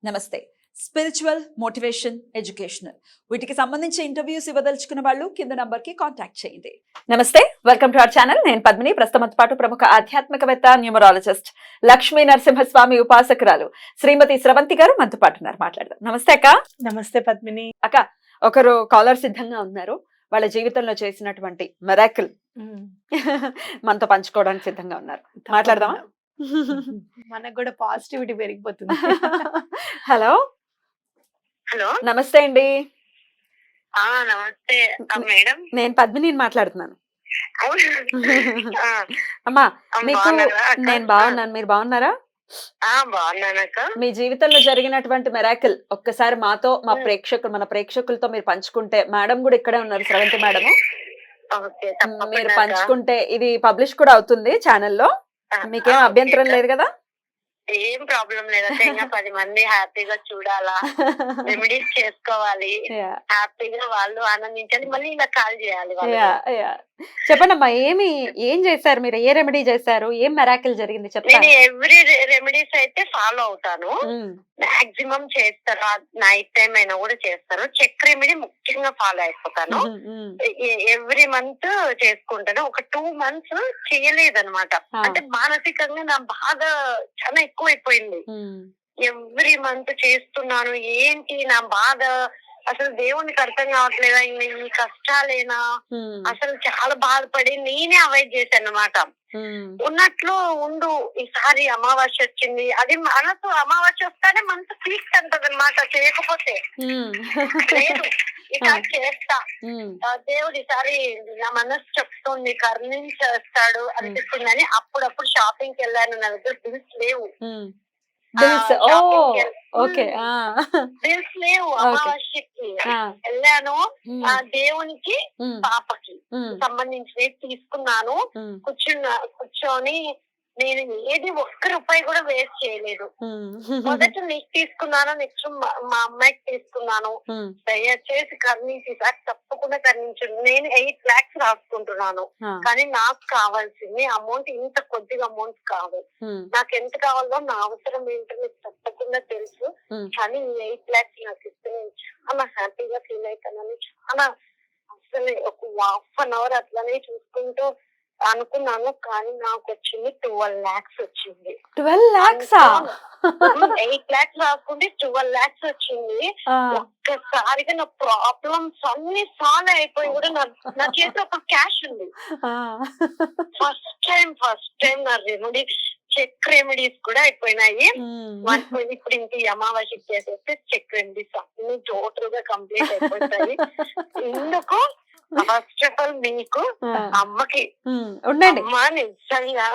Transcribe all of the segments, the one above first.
నమస్తే. Spiritual, motivation, educational వీటికి సంబంధించి ఇంటర్వ్యూస్ ఇవ్వదలుచుకున్న వాళ్ళు కింద నంబర్ కి కాంటాక్ట్ చేయండి. నమస్తే, వెల్కమ్ టు అవర్ ఛానల్. నేను పద్మిని. ప్రస్తుతంతో పాటు ప్రముఖ ఆధ్యాత్మికవేత్త, న్యూమరాలజిస్ట్, లక్ష్మీ నరసింహస్వామి ఉపాసకురాలు శ్రీమతి స్రవంతి గారు మనతో పాటు ఉన్నారు. మాట్లాడదాం. నమస్తే అక్క. నమస్తే పద్మిని. అక్క, ఒకరు కాలర్ సిద్ధంగా ఉన్నారు. వాళ్ళ జీవితంలో చేసినటువంటి మెరాకిల్ మనతో పంచుకోవడానికి సిద్ధంగా ఉన్నారు. మాట్లాడదామా? మనకు కూడా పాజిటివిటీ పెరిగిపోతుంది. హలో. హలో, నమస్తే అండి. నమస్తే మేడం. నేను పద్మిని మాట్లాడుతున్నాను. అమ్మా, మీకు నేను బాగున్నాను, మీరు బాగున్నారా? బాగున్నానక్క. మీ జీవితంలో జరిగినటువంటి మెరాకిల్ ఒక్కసారి మాతో, మన ప్రేక్షకులతో మీరు పంచుకుంటే, మేడం కూడా ఇక్కడే ఉన్నారు, స్రవంతి మేడం. మీరు పంచుకుంటే ఇది పబ్లిష్ కూడా అవుతుంది ఛానల్లో. మీకేం అభ్యంతరం లేదు కదా? ఏం ప్రాబ్లం లేదంటే ఇంకా 10 మంది హ్యాపీగా చూడాలా, రెమెడీస్ చేసుకోవాలి, హ్యాపీగా వాళ్ళు ఆనందించాలి, మళ్ళీ ఇలా కాల్ చేయాలి. చెప్పండి అమ్మా, ఏం చేశారు మీరు? ఏ రెమెడీ చేశారు? ఏం మెరాకిల్ జరిగింది నేను చెప్పండి. ఎవ్రీ రెమెడీస్ అయితే ఫాలో అవుతాను, మాక్సిమం చేస్తాను. నైట్ టైం అయినా కూడా చేస్తాను. చెక్ రెమెడీ ముఖ్యంగా ఫాలో అయిపోతాను. ఎవ్రీ మంత్ చేసుకుంటాను. ఒక 2 months చేయలేదన్నమాట. అంటే మానసికంగా నా బాధ చాలా ఎక్కువ అయిపోయింది. ఎవ్రీ మంత్ చేస్తున్నాను. ఏంటి నా బాధ, అసలు దేవునికి అర్థం కావట్లేదా, ఈ కష్టాలేనా, అసలు చాలా బాధపడి నేనే అవాయిడ్ చేశాను అనమాట. ఉన్నట్లు ఉండు, ఈసారి అమావాస్య వచ్చింది, అది మనసు అమావాస్య వస్తానే మనసు పీక్ అంటది అనమాట. చేయకపోతే లేదు, ఈసారి చేస్తా, దేవుడు ఈసారి నా మనసు చెప్తుంది, కరుణించేస్తాడు అనిపిస్తుందని అప్పుడప్పుడు షాపింగ్ కి వెళ్ళాను. నా దగ్గర బిల్స్ లేవు. బిల్స్ లేవు. అమావాస్యకి వెళ్ళాను, దేవునికి పాపకి సంబంధించినవి తీసుకున్నాను. కూర్చొని నేను ఏది ఒక్క రూపాయి కూడా వేస్ట్ చేయలేదు. మొదట నీకు తీసుకున్నాను, నెక్స్ట్ మా అమ్మాయికి తీసుకున్నాను. దయచేసి కర్ణించి సార్, తప్పకుండా కర్ణించు. నేను 8 lakhs రాసుకుంటున్నాను, కానీ నాకు కావాల్సింది అమౌంట్ ఇంత కొద్దిగా అమౌంట్ కాదు. నాకు ఎంత కావాలో, నా అవసరం ఏంటో మీకు తప్పకుండా తెలుసు. కానీ 8 lakhs నాకు ఇస్తే నేను చాలా హ్యాపీగా ఫీల్ అవుతానని చాలా, అసలు ఒక 1/2 hour అట్లానే చూసుకుంటూ అనుకున్నాను. కానీ నాకు వచ్చింది 12 lakhs వచ్చింది. 12 lakhs? 8 lakhs రాసుకుంటే 12 lakhs వచ్చింది. ఒక్కసారిగా నా ప్రాబ్లమ్స్ అన్ని సాల్వ్ అయిపోయి కూడా నా చేతిలో ఒక క్యాష్ ఉంది. ఫస్ట్ టైం నా రెమెడీ, చెక్ రెమెడీస్ కూడా అయిపోయినాయి. ఇప్పుడు ఇంక అమావాస్య చేసేస్తే చెక్ రెమెడీస్ అన్ని టోటల్ గా కంప్లీట్ అయిపోతాయి. ఎందుకు ఫస్ట్ ఆఫ్ ఆల్ మీకు అమ్మకి ఉండండి, నిజంగా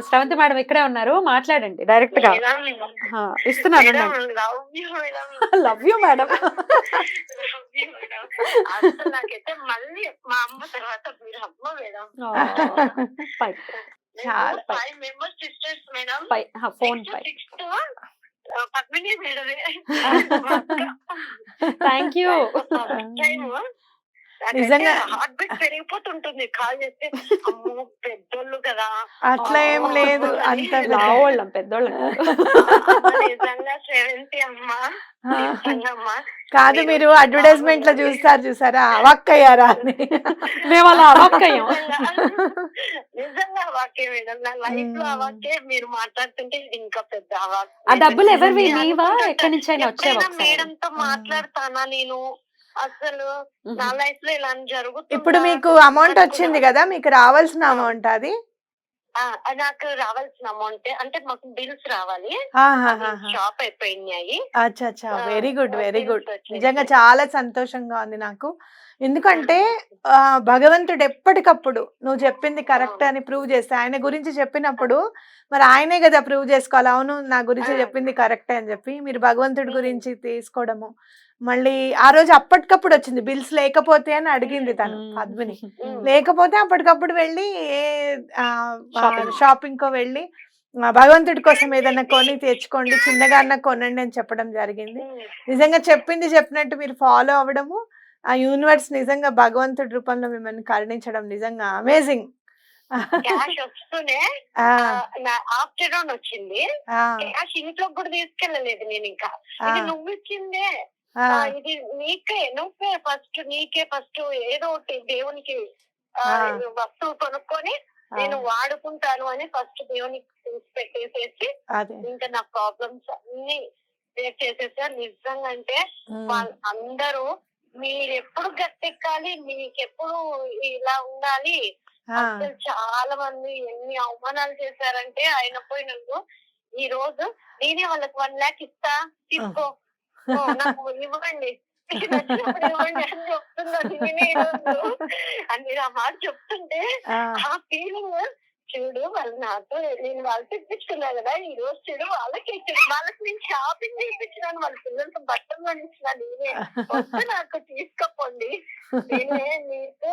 శ్రవంతి మేడం ఇక్కడే ఉన్నారు, మాట్లాడండి డైరెక్ట్ గా. ఇస్తున్నాను. Love you madam. అసలు నాకైతే మళ్ళీ మా అమ్మ తర్వాత మీరు అమ్మ madam. 5 members sisters madam. Phone Padmini మేడమే. Thank you. నిజంగా హార్ట్ బీట్ పెరిగిపోతుంటుంది కాల్ చేస్తే. అమ్మో పెద్దోళ్ళు కదా, అట్లా ఏం లేదు, అంత లావోళ్ళం, పెద్దోళ్ళం నిజంగా 70 అమ్మా. కాదు, మీరు అడ్వర్టైజ్మెంట్ లో చూసారా అవాక్కయ్యారా అని. మేము అలా అవాక్కయ్యాం. నిజంగా అవాకే మేడం, నా లైఫ్ లో అవాకే. మీరు మాట్లాడుతుంటే ఇది ఇంకా పెద్ద అవాక్. ఆ డబ్బులు ఎవరివి? నీవా? ఎక్కడి నుంచి అయినా వచ్చావా? మేడం తో మాట్లాడతానా నేను? అసలు నా లైఫ్ లో ఇలా జరుగుతుంది. ఇప్పుడు మీకు అమౌంట్ వచ్చింది కదా, మీకు రావాల్సిన అమౌంట్ అది? నాకు రావాల్సిన అమౌంట్ అంటే మాకు బిల్స్ రావాలి, షాప్ అయిపోయినాయి. అచ్చా, వెరీ గుడ్, వెరీ గుడ్. నిజంగా చాలా సంతోషంగా ఉంది నాకు. ఎందుకంటే భగవంతుడు ఎప్పటికప్పుడు నువ్వు చెప్పింది కరెక్ట్ అని ప్రూవ్ చేస్తే, ఆయన గురించి చెప్పినప్పుడు మరి ఆయనే కదా ప్రూవ్ చేసుకోవాలి. అవును, నా గురించి చెప్పింది కరెక్టే అని చెప్పి మీరు భగవంతుడి గురించి తీసుకోవడము. మళ్ళీ ఆ రోజు అప్పటికప్పుడు వచ్చింది, బిల్స్ లేకపోతే అని అడిగింది తను పద్మిని. లేకపోతే అప్పటికప్పుడు వెళ్ళి షాపింగ్ కో వెళ్ళి భగవంతుడి కోసం ఏదన్నా కొని తెచ్చుకోండి, చిన్నగా అన్న కొనండి అని చెప్పడం జరిగింది. నిజంగా చెప్పింది చెప్పినట్టు మీరు ఫాలో అవ్వడము, ఆ యూనివర్స్ నిజంగా భగవంతుడి రూపంలో మిమ్మల్ని కరుణించడం నిజంగా అమేజింగ్. క్యాష్ వస్తూనే ఆ, ఆఫ్టర్నూన్ వచ్చింది. ఆ, క్యాష్ ఇంట్లో కూడా తీసుకెళ్ళలేదు నేను. ఇంకా ఆ, ఇది నువ్వు ఇచ్చిందే, ఆ, ఇది నువ్వే ఫస్ట్ ఏదో ఒకటి దేవునికి ఆ, వస్తువు కొనుక్కొని నేను వాడుకుంటాను అని ఫస్ట్ దేవునికి తీసి పెట్టేసేసి అదే ఇంకా నా ప్రాబ్లమ్స్ అన్ని క్రియేట్ చేసేసారు. నిజంగా అంటే అందరూ మీరు ఎప్పుడు గట్టెక్కాలి, మీకెప్పుడు ఇలా ఉండాలి. అసలు చాలా మంది ఎన్ని అవమానాలు చేశారంటే ఆయన పోయినందుకు. ఈ రోజు నేనే వాళ్ళకి 1 lakh ఇస్తా, తీసుకో, నాకు ఇవ్వండి, మీకు నచ్చినప్పుడు ఇవ్వండి అని చెప్తున్నాను నేనే ఈ రోజు. అని మీరు ఆ మాట చెప్తుంటే ఆ ఫీలింగ్ చూడు, వాళ్ళు నాతో నేను వాళ్ళతో ఇప్పించుకున్నా కదా, ఈ రోజు చూడు వాళ్ళకి ఇచ్చాను. వాళ్ళకి నేను షాపింగ్ చేయించినాను, వాళ్ళ పిల్లలకి బట్టలు కొనిచ్చినాను నేనే. వస్తే నాకు తీసుకపోండి, నేనే మీకు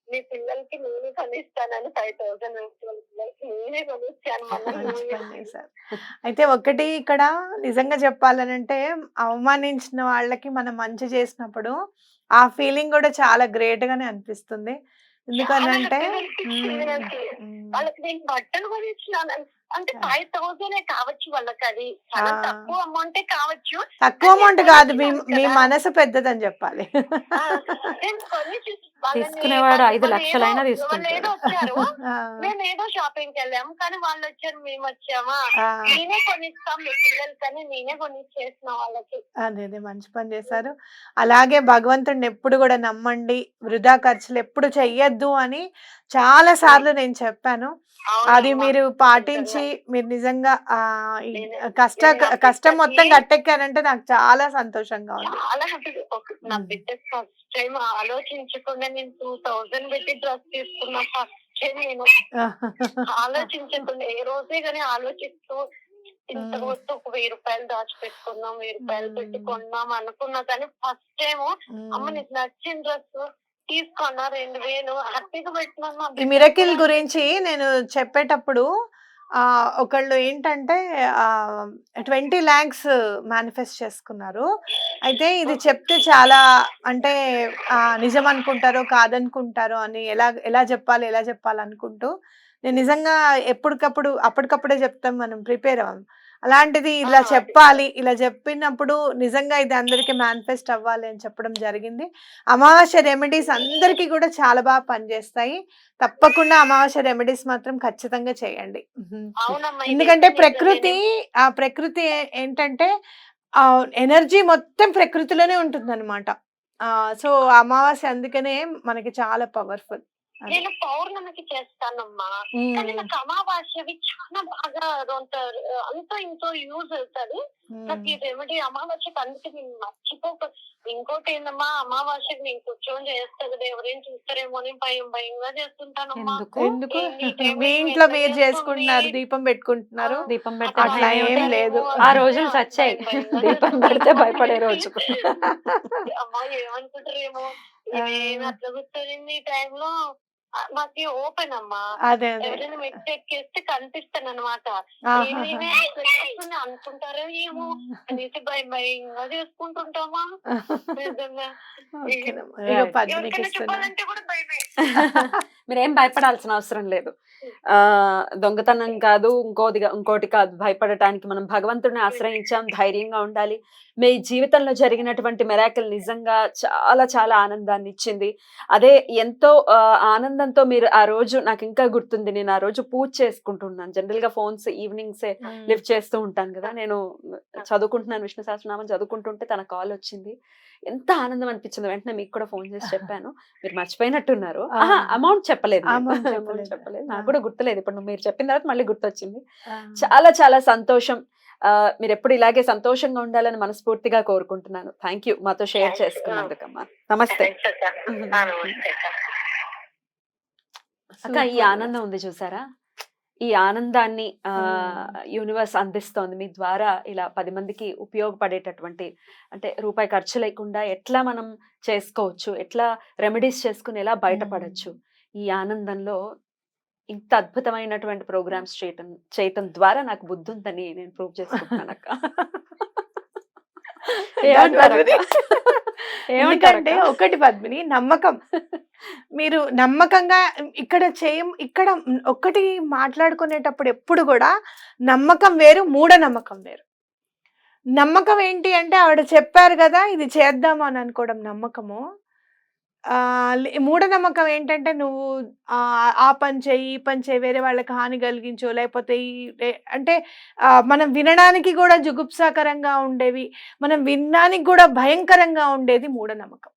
మీ పిల్లలకి నేనే కొనిస్తానని 5,000 పిల్లలకి నేనే కొనిస్తాను. మంచి పని చేశారు. అయితే ఒకటి ఇక్కడ నిజంగా చెప్పాలనంటే అవమానించిన వాళ్ళకి మనం మంచి చేసినప్పుడు ఆ ఫీలింగ్ కూడా చాలా గ్రేట్ గానే అనిపిస్తుంది. ఎందుకనంటే వాళ్ళకి నేను బట్టలు కొనిచ్చినాను. అంటే 5,000 కావచ్చు వాళ్ళకి, అది చాలా తక్కువ అమౌంటే కావచ్చు. తక్కువ అమౌంట్ కాదు, మీ మనసు పెద్దదని చెప్పాలి. తీసుకునేవాడు 5 లక్షలైనా తీసుకుంటాడు. ఏదో వచ్చారు, మేము ఏదో షాపింగ్కి వెళ్ళాము, కానీ వాళ్ళు వచ్చారు, మేము వచ్చామా, నేనే కొనిస్తాం మీ పిల్లలకని నేనే కొనిచ్చేసిన వాళ్ళకి. అదే మంచి పని చేశారు. అలాగే భగవంతుడిని ఎప్పుడు కూడా నమ్మండి, వృధా ఖర్చులు ఎప్పుడు చెయ్యొద్దు అని చాలా సార్లు నేను చెప్పాను. అది మీరు పాటించి మీరు నిజంగా కష్టం మొత్తం గట్టెక్కారంటే నాకు చాలా సంతోషంగా ఉంది. చాలా నా బిడ్డ ఫస్ట్ టైం ఆలోచించకుండా నేను 2,000 పెట్టి డ్రెస్ తీసుకున్నా. ఫస్ట్ టైం నేను ఆలోచించకుండా, ఏ రోజే కానీ ఆలోచిస్తూ ఇంత వస్తూ ఒక 1,000 రూపాయలు దాచిపెట్టుకున్నాం, 1,000 రూపాయలు పెట్టుకున్నాం అనుకున్నా. కానీ ఫస్ట్ టైం అమ్మ నీకు నచ్చిన డ్రెస్ తీసుకున్నా, 2,000 హ్యాపీగా పెట్టినాను. ఈ మిరకిల్ గురించి నేను చెప్పేటప్పుడు ఒకళ్ళు ఏంటంటే 20 lakhs మేనిఫెస్ట్ చేసుకున్నారు. అయితే ఇది చెప్తే చాలా అంటే నిజం అనుకుంటారో కాదనుకుంటారో అని ఎలా చెప్పాలనుకుంటూ నేను నిజంగా అప్పటికప్పుడే చెప్తాం, మనం ప్రిపేర్ అవ్వం. అలాంటిది ఇలా చెప్పాలి, ఇలా చెప్పినప్పుడు నిజంగా ఇది అందరికి మేనిఫెస్ట్ అవ్వాలి అని చెప్పడం జరిగింది. అమావాస్య రెమెడీస్ అందరికీ కూడా చాలా బాగా పనిచేస్తాయి. తప్పకుండా అమావాస్య రెమెడీస్ మాత్రం ఖచ్చితంగా చేయండి. ఎందుకంటే ప్రకృతి ఏంటంటే ఎనర్జీ మొత్తం ప్రకృతిలోనే ఉంటుందన్నమాట. సో అమావాస్య అందుకనే మనకి చాలా పవర్ఫుల్. నేను పౌర్ణమికి చేస్తానమ్మా, కానీ నాకు అమావాస్యవి చాలా బాగా అంతో ఇంతో యూజ్ అవుతుంది నాకు ఈ రెమెడీ. అమావాస్యకి అందుకే నేను మర్చిపోక. ఇంకోటి ఏందమ్మా, అమావాస్యకి నేను కూర్చొని చేస్తా కదా, ఎవరేం చూస్తారేమో అని భయంగా చేస్తుంటానమ్మా. ఎందుకు మీ ఇంట్లో మీరు చేసుకుంటున్నారు, దీపం పెట్టుకుంటున్నారు, దీపం అట్లా ఏం లేదు. ఆ రోజులు సచ్చాయి, దీపం పెడితే భయపడే రోజు. అమ్మా ఏమనుకుంటారేమో, ఇవేమి అట్లా కూర్చొని ఈ టైంలో మాకి ఓపెన్ అమ్మా, ఎవరైనా మెట్లు ఎక్కేస్తే కనిపిస్తాను అనమాట. అనుకుంటారో ఏమో అనేసి భయంగా చేసుకుంటుంటామా. నిజంగా ఎవరికైనా చెప్పాలంటే కూడా భయమే. మీరేం భయపడాల్సిన అవసరం లేదు. దొంగతనం కాదు, ఇంకోటి కాదు భయపడటానికి. మనం భగవంతుడిని ఆశ్రయించాం, ధైర్యంగా ఉండాలి. మీ జీవితంలో జరిగినటువంటి మిరాకిల్ నిజంగా చాలా చాలా ఆనందాన్ని ఇచ్చింది. అదే ఎంతో ఆనందంతో మీరు ఆ రోజు, నాకు ఇంకా గుర్తుంది, నేను ఆ రోజు పూజ చేసుకుంటున్నాను. జనరల్ గా ఫోన్స్ ఈవినింగ్సే లిఫ్ట్ చేస్తూ ఉంటాను కదా, నేను చదువుకుంటున్నాను, విష్ణు సహస్రనామం చదువుకుంటుంటే తన కాల్ వచ్చింది. ఎంత ఆనందం అనిపించింది. వెంటనే మీకు కూడా ఫోన్ చేసి చెప్పాను. మీరు మర్చిపోయినట్టున్నారు. అమౌంట్ చెప్పలేదు, నాకు కూడా గుర్తులేదు. ఇప్పుడు మీరు చెప్పిన తర్వాత మళ్ళీ గుర్తొచ్చింది. చాలా చాలా సంతోషం. మీరు ఎప్పుడు ఇలాగే సంతోషంగా ఉండాలని మనస్ఫూర్తిగా కోరుకుంటున్నాను. థ్యాంక్ యూ మాతో షేర్ చేసుకున్నందుకమ్మా. నమస్తే అక్క. ఈ ఆనందం ఉంది చూసారా, ఈ ఆనందాన్ని యూనివర్స్ అందిస్తోంది మీ ద్వారా. ఇలా 10 మందికి ఉపయోగపడేటటువంటి, అంటే రూపాయి ఖర్చు లేకుండా ఎట్లా మనం చేసుకోవచ్చు, ఎట్లా రెమెడీస్ చేసుకుని ఎలా బయటపడచ్చు, ఈ ఆనందంలో ఇంత అద్భుతమైనటువంటి ప్రోగ్రామ్స్ చేయటం ద్వారా నాకు బుద్ధి ఉందని నేను ప్రూవ్ చేసుకుంటున్నాను అక్క. ఎందుకంటే ఒకటి పద్మిని, నమ్మకం. మీరు నమ్మకంగా ఇక్కడ ఒక్కటి మాట్లాడుకునేటప్పుడు ఎప్పుడు కూడా నమ్మకం వేరు, మూఢనమ్మకం వేరు. నమ్మకం ఏంటి అంటే ఆవిడ చెప్పారు కదా ఇది చేద్దాము అని అనుకోవడం నమ్మకము. మూఢనమ్మకం ఏంటంటే నువ్వు ఆ పని చెయ్యి, ఈ పని చెయ్యి, వేరే వాళ్ళకి హాని కలిగించు, లేకపోతే అంటే మనం వినడానికి కూడా జుగుప్సాకరంగా ఉండేవి, మనం వినడానికి కూడా భయంకరంగా ఉండేది మూఢనమ్మకం.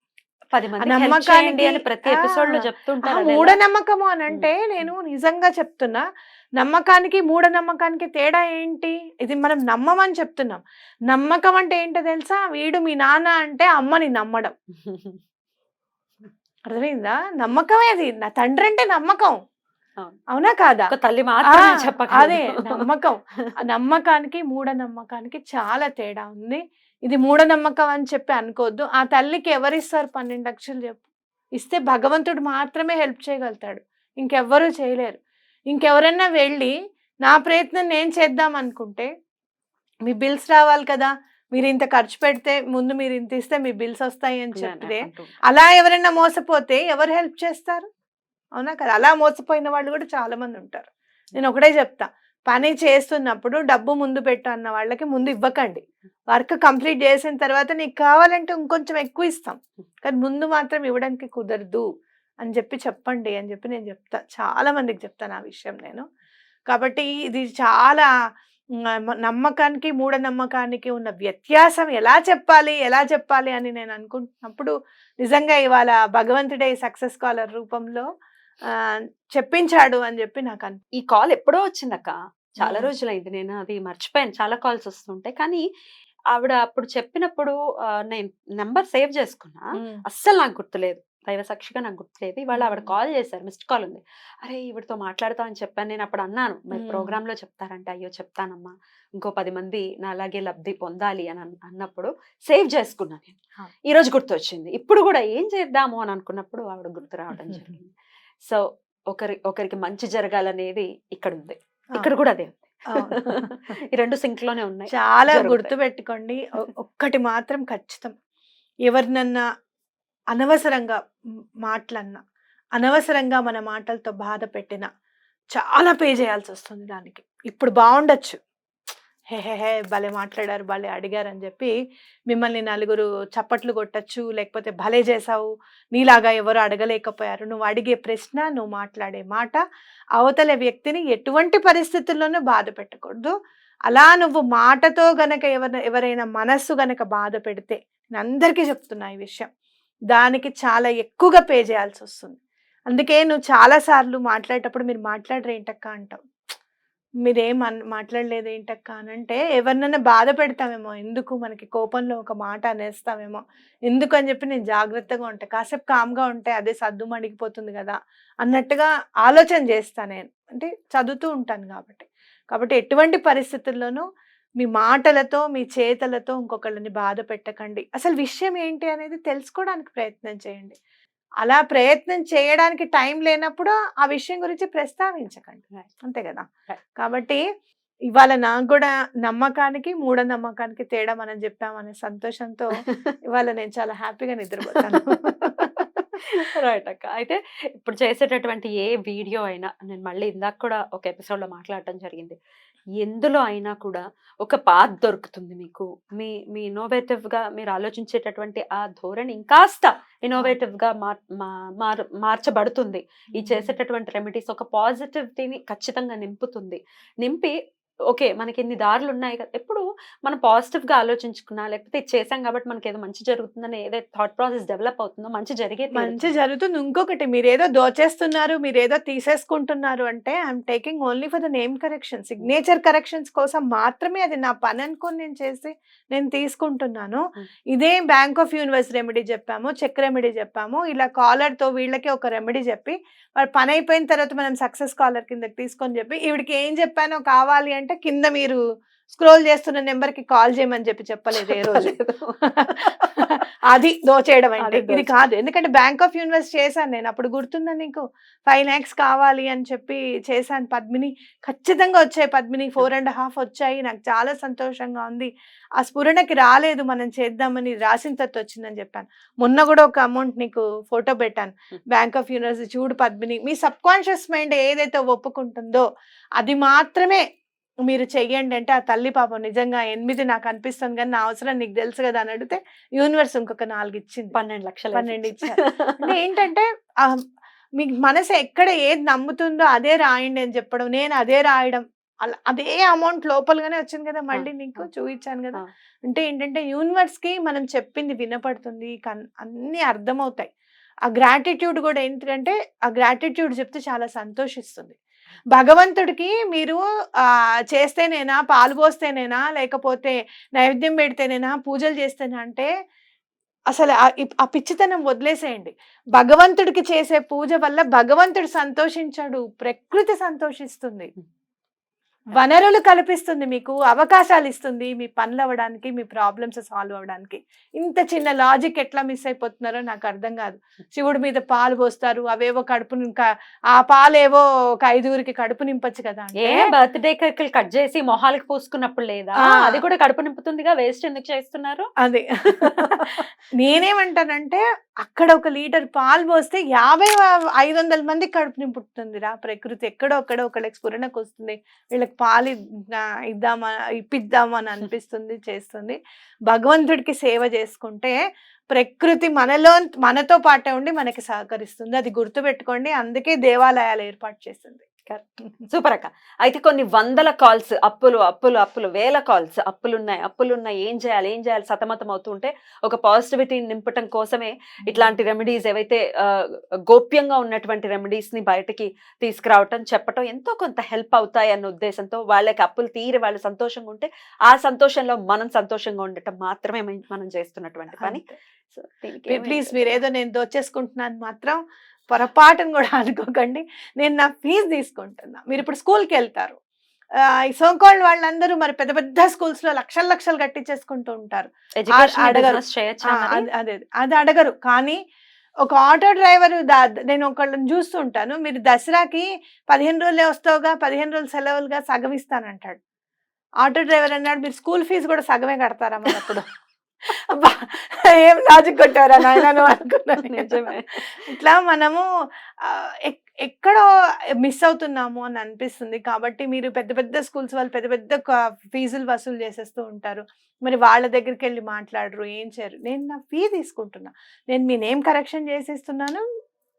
10 మందికి help చేయండి అని ప్రతి ఎపిసోడ్ లో చెప్తుంటారు. అది ఎలా? మూఢనమ్మకము అని అంటే నేను నిజంగా చెప్తున్నా, నమ్మకానికి మూఢనమ్మకానికి తేడా ఏంటి? ఇది మనం నమ్మమని చెప్తున్నాం. నమ్మకం అంటే ఏంటో తెలుసా? వీడు మీ నాన్న అంటే అమ్మని నమ్మడం. అర్థమైందా? నమ్మకమే అది. నా తండ్రి అంటే నమ్మకం. అవును. అవునా కాదా? ఒక తల్లి మాత్రమే అదే చెప్పగలదు. నమ్మకం. ఆ నమ్మకానికి మూఢనమ్మకానికి చాలా తేడా ఉంది. ఇది మూఢనమ్మకం అని చెప్పి అనుకోవద్దు. ఆ తల్లికి ఎవరిస్తారు 12 లక్షలు చెప్పు? ఇస్తే భగవంతుడు మాత్రమే హెల్ప్ చేయగలుగుతాడు, ఇంకెవ్వరూ చేయలేరు. ఇంకెవరైనా వెళ్ళి నా ప్రయత్నం నేను చేద్దాం అనుకుంటే మీ బిల్స్ రావాలి కదా, మీరు ఇంత ఖర్చు పెడితే ముందు మీరు ఇంత ఇస్తే మీ బిల్స్ వస్తాయి అని చెప్తే అలా ఎవరైనా మోసపోతే ఎవరు హెల్ప్ చేస్తారు? అవునా కదా? అలా మోసపోయిన వాళ్ళు కూడా చాలా మంది ఉంటారు. నేను ఒకటే చెప్తా, పని చేస్తున్నప్పుడు డబ్బు ముందు పెట్టు అన్న వాళ్ళకి ముందు ఇవ్వకండి. వర్క్ కంప్లీట్ చేసిన తర్వాత నీకు కావాలంటే ఇంకొంచెం ఎక్కువ ఇస్తాం, కానీ ముందు మాత్రం ఇవ్వడానికి కుదరదు అని చెప్పండి అని చెప్పి నేను చెప్తా. చాలా మందికి చెప్తాను ఆ విషయం నేను. కాబట్టి ఇది చాలా నమ్మకానికి మూఢనమ్మకానికి ఉన్న వ్యత్యాసం ఎలా చెప్పాలి అని నేను అనుకుంటున్నప్పుడు నిజంగా ఇవాళ భగవంతుడే సక్సెస్ కాలర్ రూపంలో చెప్పించాడు అని చెప్పి నాకు ఈ కాల్ ఎప్పుడో వచ్చిందక్క, చాలా మ్మ్. రోజులైంది, నేను అది మర్చిపోయాను. చాలా కాల్స్ వస్తుంటాయి, కానీ ఆవిడ అప్పుడు చెప్పినప్పుడు నేను నెంబర్ సేవ్ చేసుకున్నా, అస్సలు నాకు గుర్తులేదు, దైవ సాక్షిగా నాకు గుర్తులేదు. ఇవాళ ఆవిడ కాల్ చేశారు, మిస్డ్ కాల్ ఉంది. అరే ఈవిడతో మాట్లాడతామని చెప్పాను. నేను అప్పుడు అన్నాను, మరి ప్రోగ్రామ్ లో చెప్తారంటే అయ్యో చెప్తానమ్మా, ఇంకో 10 మంది నా అలాగే లబ్ధి పొందాలి అని అన్నప్పుడు సేవ్ చేసుకున్నాను నేను. ఈ రోజు గుర్తొచ్చింది. ఇప్పుడు కూడా ఏం చేద్దాము అని అనుకున్నప్పుడు ఆవిడ గుర్తు రావడం జరిగింది. సో ఒకరికి మంచి జరగాలనేది ఇక్కడ ఉంది, ఇక్కడ కూడా అదే ఉంది. ఈ రెండు సింక్ లోనే ఉన్నాయి. చాలా జరుగుతాయి. గుర్తు పెట్టుకోండి. ఒక్కటి మాత్రం ఖచ్చితం, ఎవరినన్నా అనవసరంగా మాటలన్నా, అనవసరంగా మన మాటలతో బాధ పెట్టినా చాలా పే చేయాల్సి వస్తుంది దానికి. ఇప్పుడు బాగుండొచ్చు, హే భలే మాట్లాడారు, భలే అడిగారు అని చెప్పి మిమ్మల్ని నలుగురు చప్పట్లు కొట్టచ్చు, లేకపోతే భలే చేసావు, నీలాగా ఎవరు అడగలేకపోయారు. నువ్వు అడిగే ప్రశ్న, నువ్వు మాట్లాడే మాట అవతల వ్యక్తిని ఎటువంటి పరిస్థితుల్లోనూ బాధ పెట్టకూడదు. అలా నువ్వు మాటతో గనక ఎవరైనా మనస్సు గనక బాధ పెడితే, నేను అందరికీ చెప్తున్నా ఈ విషయం, దానికి చాలా ఎక్కువగా పే చేయాల్సి వస్తుంది. అందుకే నువ్వు చాలాసార్లు మాట్లాడేటప్పుడు మీరు మాట్లాడరు ఏంటక్క అంటావు, మీరేం మాట్లాడలేదు ఏంటక్క అని అంటే ఎవరినైనా బాధ పెడతామేమో, ఎందుకు మనకి కోపంలో ఒక మాట అనేస్తామేమో, ఎందుకు అని చెప్పి నేను జాగ్రత్తగా ఉంటాను. కాసేపు కామ్గా ఉంటే అదే సద్దు మణిగిపోతుంది కదా అన్నట్టుగా ఆలోచన చేస్తాను నేను, అంటే చదువుతూ ఉంటాను కాబట్టి ఎటువంటి పరిస్థితుల్లోనూ మీ మాటలతో మీ చేతలతో ఇంకొకళ్ళని బాధ పెట్టకండి. అసలు విషయం ఏంటి అనేది తెలుసుకోవడానికి ప్రయత్నం చేయండి. అలా ప్రయత్నం చేయడానికి టైం లేనప్పుడు ఆ విషయం గురించి ప్రస్తావించకండి, అంతే కదా. కాబట్టి ఇవాళ నాకు కూడా నమ్మకానికి మూఢనమ్మకానికి తేడా మనం చెప్పామనే సంతోషంతో ఇవాళ నేను చాలా హ్యాపీగా నిద్రపోతాను. రైట్ అక్క. అయితే ఇప్పుడు చేసేటటువంటి ఏ వీడియో అయినా, నేను మళ్ళీ ఇందాక కూడా ఒక ఎపిసోడ్ లో మాట్లాడటం జరిగింది, ఎందులో అయినా కూడా ఒక పాత్ దొరుకుతుంది మీకు. మీ ఇన్నోవేటివ్ గా మీరు ఆలోచించేటటువంటి ఆ ధోరణి ఇంకాస్త ఇన్నోవేటివ్ గా మార్చబడుతుంది. ఈ చేసేటటువంటి రెమెడీస్ ఒక పాజిటివిటీని ఖచ్చితంగా నింపి ఓకే మనకి ఇన్ని దారులు ఉన్నాయి కదా, ఎప్పుడు మనం పాజిటివ్ గా ఆలోచించుకున్నా, లేకపోతే ఇది చేసాం కాబట్టి మనకి ఏదో మంచి జరుగుతుందని ఏదైతే థాట్ ప్రాసెస్ డెవలప్ అవుతుందో మంచి జరుగుతుంది. ఇంకొకటి, మీరేదో దోచేస్తున్నారు, మీరేదో తీసేసుకుంటున్నారు అంటే I'm taking only for the name correction, signature corrections కోసం మాత్రమే అది నా పని అనుకొని నేను తీసుకుంటున్నాను. ఇదే బ్యాంక్ ఆఫ్ యూనివర్స్ రెమెడీ చెప్పాము, చెక్ రెమెడీ చెప్పాము, ఇలా కాలర్ తో వీళ్ళకి ఒక రెమెడీ చెప్పి వాడు పని అయిపోయిన తర్వాత మనం సక్సెస్ కాలర్ కిందకి తీసుకొని చెప్పి ఈవిడికి ఏం చెప్పానో కావాలి అంటే కింద మీరు స్క్రోల్ చేస్తున్న నెంబర్ కి కాల్ చేయమని చెప్పలేదు ఏ రోజు. అది దోచేయడం అంటే అది ఇది కాదు. ఎందుకంటే బ్యాంక్ ఆఫ్ యూనివర్స్ చేశాను నేను. అప్పుడు గుర్తుందా నీకు? 5 lakhs కావాలి అని చెప్పి చేశాను పద్మిని. ఖచ్చితంగా వచ్చాయి పద్మిని. 4.5 వచ్చాయి. నాకు చాలా సంతోషంగా ఉంది. ఆ స్ఫురణకి రాలేదు, మనం చేద్దామని, రాసిన తర్వాత వచ్చిందని చెప్పాను. మొన్న కూడా ఒక అమౌంట్ నీకు ఫోటో పెట్టాను. బ్యాంక్ ఆఫ్ యూనివర్స్ చూడు పద్మిని, మీ సబ్ కాన్షియస్ మైండ్ ఏదైతే ఒప్పుకుంటుందో అది మాత్రమే మీరు చెయ్యండి అంటే, ఆ తల్లి పాపం నిజంగా 8 నాకు అనిపిస్తుంది కానీ నా అవసరం నీకు తెలుసు కదా అని అడిగితే యూనివర్స్ ఇంకొక 4 ఇచ్చింది. 12 లక్షలు 12 ఇచ్చారు. అంటే ఏంటంటే మీకు మనసు ఎక్కడ ఏది నమ్ముతుందో అదే రాయండి అని చెప్పడం, నేను అదే రాయడం, అలా అదే అమౌంట్ లోపలగానే వచ్చింది కదా. మళ్ళీ నీకు చూపించాను కదా. అంటే ఏంటంటే యూనివర్స్ కి మనం చెప్పింది వినపడుతుంది, అన్ని అర్థమవుతాయి. ఆ గ్రాటిట్యూడ్ కూడా ఏంటంటే, ఆ గ్రాటిట్యూడ్ చెప్తే చాలా సంతోషిస్తుంది. భగవంతుడికి మీరు చేస్తేనేనా, పాలు పోస్తేనేనా, లేకపోతే నైవేద్యం పెడితేనేనా, పూజలు చేస్తేనా అంటే అసలు ఆ పిచ్చితనం వదిలేసేయండి. భగవంతుడికి చేసే పూజ వల్ల భగవంతుడు సంతోషించాడు, ప్రకృతి సంతోషిస్తుంది, వనరులు కల్పిస్తుంది, మీకు అవకాశాలు ఇస్తుంది, మీ పనులు అవ్వడానికి, మీ ప్రాబ్లమ్స్ సాల్వ్ అవ్వడానికి. ఇంత చిన్న లాజిక్ ఎట్లా మిస్ అయిపోతున్నారో నాకు అర్థం కాదు. శివుడి మీద పాలు పోస్తారు, అవేవో ఆ పాలేవో ఒక 5గురికి కడుపు నింపచ్చు కదా. ఏ బర్త్డే కేకులు కట్ చేసి మొహాలకు పూసుకున్నప్పుడు లేదా, అది కూడా కడుపు నింపుతుందిగా, వేస్ట్ ఎందుకు చేస్తున్నారు? అది నేనేమంటానంటే, అక్కడ 1 లీటర్ పాలు పోస్తే 500 మందికి కడుపు నింపుతుందిరా ప్రకృతి. ఎక్కడో ఒకళ్ళకి స్ఫురణకు వస్తుంది, వీళ్ళకి పాలు ఇప్పిద్దామా అని అనిపిస్తుంది, చేస్తుంది. భగవంతుడికి సేవ చేసుకుంటే ప్రకృతి మనతో పాటే ఉండి మనకి సహకరిస్తుంది. అది గుర్తుపెట్టుకోండి. అందుకే దేవాలయాలు ఏర్పాటు చేసింది. సూపర్ అక్క. అయితే కొన్ని వందల కాల్స్, అప్పులు, వేల కాల్స్, అప్పులున్నాయి, ఏం చేయాలి సతమతం అవుతుంటే, ఒక పాజిటివిటీ నింపటం కోసమే ఇట్లాంటి రెమెడీస్, ఏవైతే గోప్యంగా ఉన్నటువంటి రెమెడీస్ ని బయటకి తీసుకురావటం, చెప్పటం ఎంతో కొంత హెల్ప్ అవుతాయి అన్న ఉద్దేశంతో, వాళ్ళకి అప్పులు తీరి వాళ్ళు సంతోషంగా ఉంటే ఆ సంతోషంలో మనం సంతోషంగా ఉండటం మాత్రమే మనం చేస్తున్నటువంటి పని. సో ప్లీజ్ మీరేదో నేను దోచేసుకుంటున్నాను మాత్రం పొరపాటును కూడా అనుకోకండి. నేను నా ఫీజు తీసుకుంటున్నా. మీరు ఇప్పుడు స్కూల్కి వెళ్తారు, ఈ సోకాల్డ్ వాళ్ళందరూ మరి పెద్ద పెద్ద స్కూల్స్ లో లక్షలు కట్టించేసుకుంటూ ఉంటారు. అది అడగరు. కానీ ఒక ఆటో డ్రైవర్, నేను ఒకళ్ళని చూస్తూ ఉంటాను, మీరు దసరాకి 15 రోజులే వస్తావుగా, 15 రోజులు సెలవులుగా సగం ఇస్తానంటాడు. ఆటో డ్రైవర్ అన్నాడు, మీరు స్కూల్ ఫీజు కూడా సగమే కడతారా మరి అప్పుడు? ఏం లాజిక్ కొట్టారా నాయన అనుకున్నాను. ఇట్లా మనము ఎక్కడో మిస్ అవుతున్నాము అని అనిపిస్తుంది. కాబట్టి మీరు పెద్ద పెద్ద స్కూల్స్ వాళ్ళు పెద్ద పెద్ద ఫీజులు వసూలు చేసేస్తూ ఉంటారు. మరి వాళ్ళ దగ్గరికి వెళ్ళి మాట్లాడరు, ఏం చేయరు. నేను నా ఫీ తీసుకుంటున్నా, నేను మీ నేమ్ కరెక్షన్ చేసేస్తున్నాను,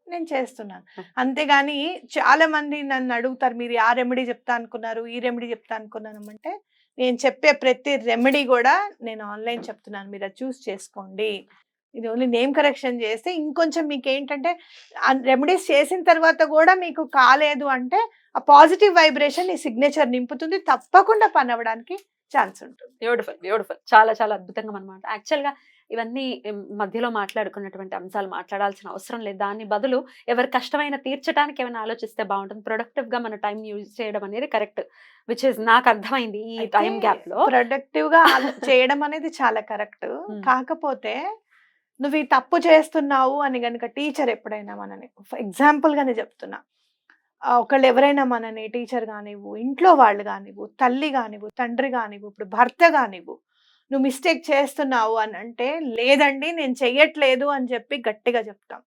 నేను చేస్తున్నాను. అంతేగాని చాలా మంది నన్ను అడుగుతారు, మీరు ఆ రెమెడీ చెప్తా అనుకున్నారు, ఈ రెమెడీ చెప్తా అనుకున్నాను అంటే, నేను చెప్పే ప్రతి రెమెడీ కూడా నేను ఆన్లైన్ చెప్తున్నాను, మీరు అది చూస్ చేసుకోండి. ఇది ఓన్లీ నేమ్ కరెక్షన్ చేస్తే ఇంకొంచెం మీకు ఏంటంటే, రెమెడీస్ చేసిన తర్వాత కూడా మీకు కాలేదు అంటే, ఆ పాజిటివ్ వైబ్రేషన్ ఈ సిగ్నేచర్ నింపుతుంది, తప్పకుండా పని అవ్వడానికి ఛాన్స్ ఉంటుంది. బ్యూటిఫుల్. చాలా చాలా అద్భుతంగా అన్నమాట. యాక్చువల్గా ఇవన్నీ మధ్యలో మాట్లాడుకున్నటువంటి అంశాలు మాట్లాడాల్సిన అవసరం లేదు. దాని బదులు ఎవరు కష్టమైన తీర్చడానికి ఏమైనా ఆలోచిస్తే బాగుంటుంది. ప్రొడక్టివ్ గా మన టైం యూజ్ చేయడం అనేది కరెక్ట్, విచ్ ఇస్ నాకు అర్థమైంది ఈ టైం గ్యాప్ లో. ప్రొడక్టివ్ గా చేయడం అనేది చాలా కరెక్ట్. కాకపోతే నువ్వు ఈ తప్పు చేస్తున్నావు అని గనుక టీచర్ ఎప్పుడైనా మనని, ఎగ్జాంపుల్ గానే చెప్తున్నా, ఒకళ్ళు ఎవరైనా మనని, టీచర్ కానివ్వు, ఇంట్లో వాళ్ళు కానివ్వు, తల్లి కానివ్వు, తండ్రి కానివ్వు, ఇప్పుడు భర్త కానివ్వు, నువ్వు మిస్టేక్ చేస్తున్నావు అని అంటే, లేదండి నేను చెయ్యట్లేదు అని చెప్పి గట్టిగా చెప్తాం.